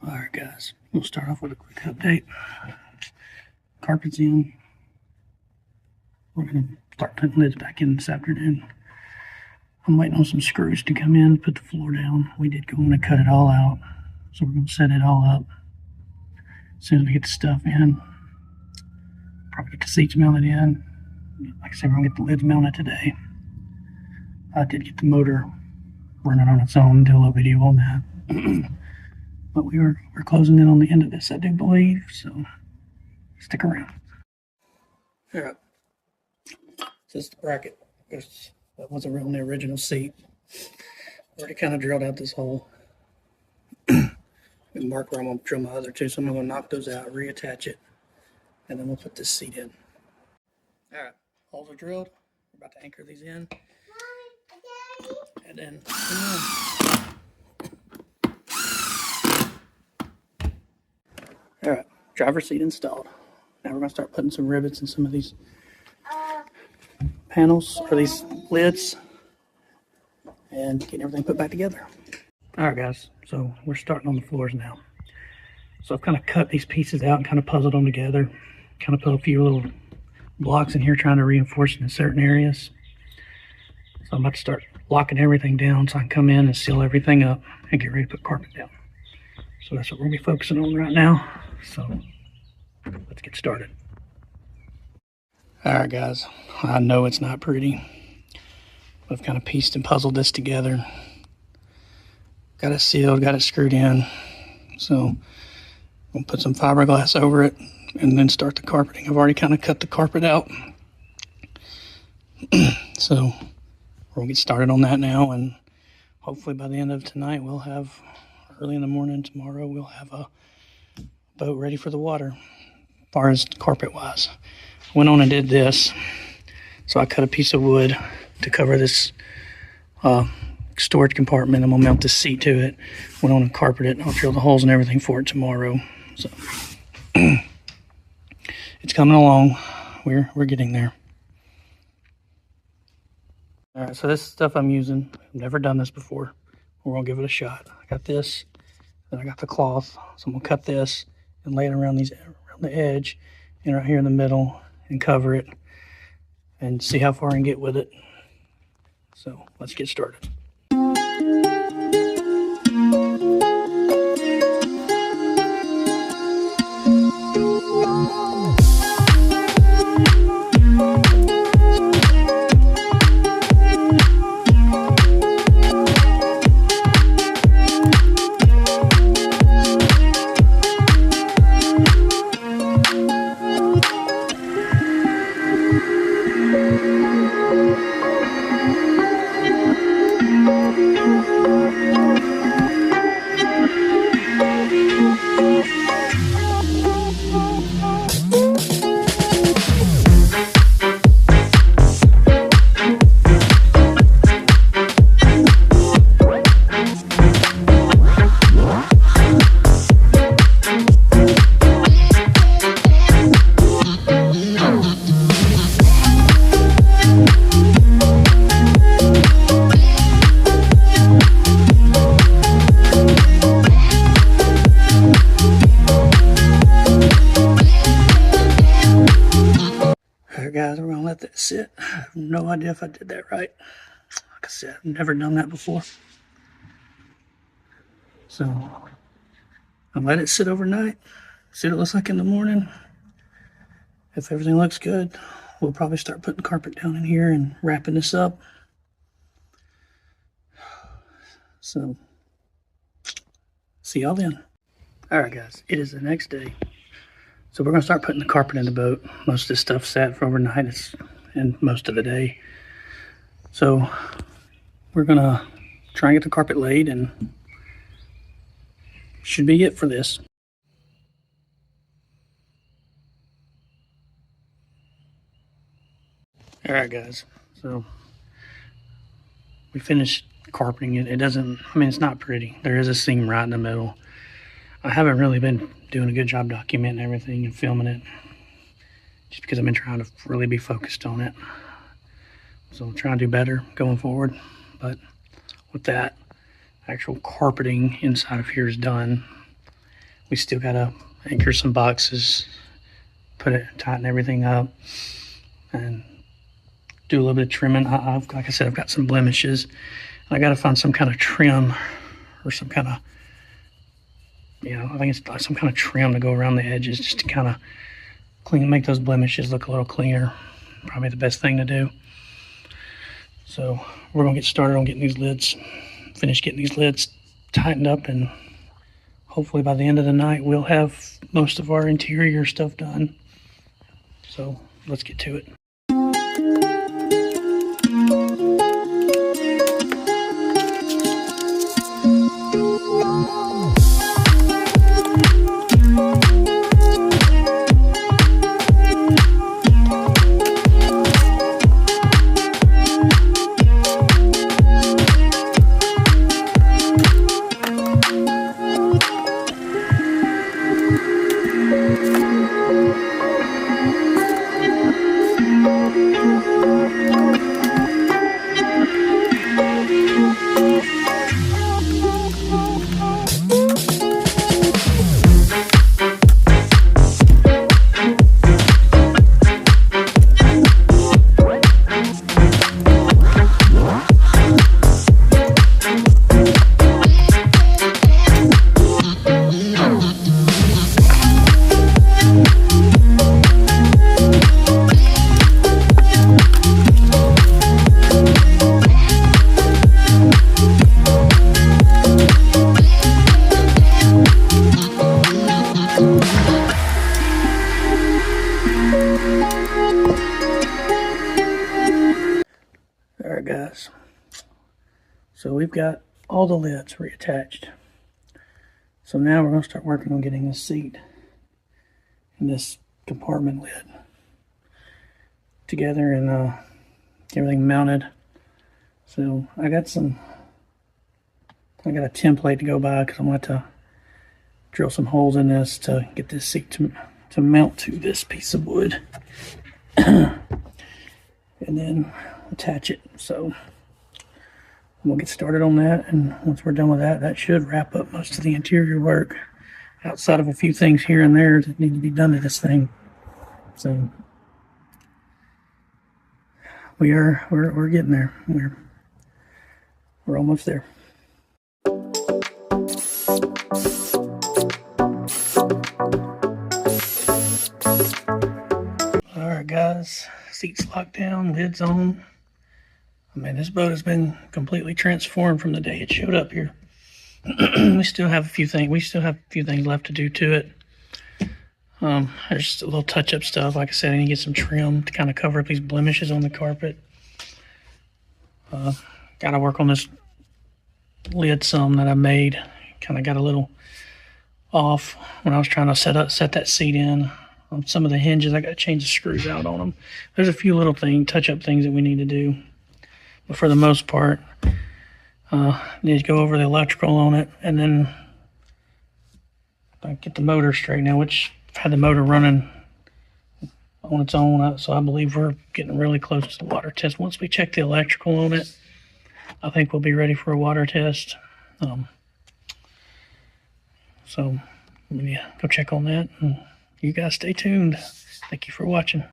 Alright guys, we'll start off with a quick update. Carpet's in. We're going to start putting lids back in this afternoon. I'm waiting on some screws to come in, put the floor down. We did go in and cut it all out. So we're going to set it all up. As soon as we get the stuff in, probably get the seats mounted in. Like I said, we're going to get the lids mounted today. I did get the motor running on its own, do a little video on that. But we're closing in on the end of this, I do believe, so stick around. Alright. This is the bracket. That wasn't on the original seat. Already kind of drilled out this hole. And mark where I'm going to drill my other two, so I'm going to knock those out, reattach it, and then we'll put this seat in. Alright, holes are drilled. We're about to anchor these in. And then alright, driver's seat installed. Now we're going to start putting some rivets in some of these panels, or these lids, and getting everything put back together. Alright guys, so we're starting on the floors now. So I've kind of cut these pieces out and kind of puzzled them together. Kind of put a few little blocks in here trying to reinforce it in certain areas. So I'm about to start locking everything down so I can come in and seal everything up and get ready to put carpet down. So that's what we're going to be focusing on right now. So let's get started. Alright guys, I know it's not pretty. I've kind of pieced and puzzled this together. Got it sealed, got it screwed in. So I'm going to put some fiberglass over it and then start the carpeting. I've already kind of cut the carpet out. So we're going to get started on that now, and hopefully by the end of tonight we'll have, early in the morning tomorrow, we'll have a boat ready for the water as far as carpet wise. Went on and did this. So I cut a piece of wood to cover this storage compartment. I'm gonna mount this seat to it. Went on and carpeted it. I'll drill the holes and everything for it tomorrow. So it's coming along. We're getting there. All right, so this is stuff I'm using. I've never done this before. We're gonna give it a shot. I got this, then I got the cloth. So I'm gonna cut this and lay it around the edge and right here in the middle and cover it and see how far I can get with it. So let's get started. Guys, we're gonna let that sit. I have no idea if I did that right. Like I said, I've never done that before. So I'll let it sit overnight, see what it looks like in the morning. If everything looks good, we'll probably start putting carpet down in here and wrapping this up. So see y'all then. Alright guys, it is the next day. So we're going to start putting the carpet in the boat. Most of this stuff sat for overnight and most of the day. So we're going to try and get the carpet laid, and should be it for this. Alright guys, so we finished carpeting it. It doesn't, I mean, it's not pretty. There is a seam right in the middle. I haven't really been doing a good job documenting everything and filming it, just because I've been trying to really be focused on it. So I'm trying to do better going forward. But with that, actual carpeting inside of here is done. We still gotta anchor some boxes, tighten everything up, and do a little bit of trimming. Like I said, I've got some blemishes. I gotta find some kind of trim or some kind of, I think it's like some kind of trim to go around the edges just to kind of make those blemishes look a little cleaner. Probably the best thing to do. So we're gonna get started on getting these lids, finish getting these lids tightened up, and hopefully by the end of the night we'll have most of our interior stuff done. So let's get to it. Alright guys, so we've got all the lids reattached. So now we're going to start working on getting this seat and this compartment lid together and get everything mounted. So I got a template to go by because I'm going to drill some holes in this to get this seat to mount to this piece of wood. And then attach it. So we'll get started on that, and once we're done with that, that should wrap up most of the interior work outside of a few things here and there that need to be done to this thing. So we're getting there. We're almost there. Alright guys, seats locked down, lids on. I mean, this boat has been completely transformed from the day it showed up here. We still have a few things left to do to it. There's just a little touch-up stuff. Like I said, I need to get some trim to kind of cover up these blemishes on the carpet. Got to work on this lid some that I made. Kind of got a little off when I was trying to set that seat in. On some of the hinges, I got to change the screws out on them. There's a few little touch-up things that we need to do. But for the most part, need to go over the electrical on it, and then get the motor straight now, which I've had the motor running on its own, so I believe we're getting really close to the water test. Once we check the electrical on it, I think we'll be ready for a water test. So let me go check on that, and you guys stay tuned. Thank you for watching.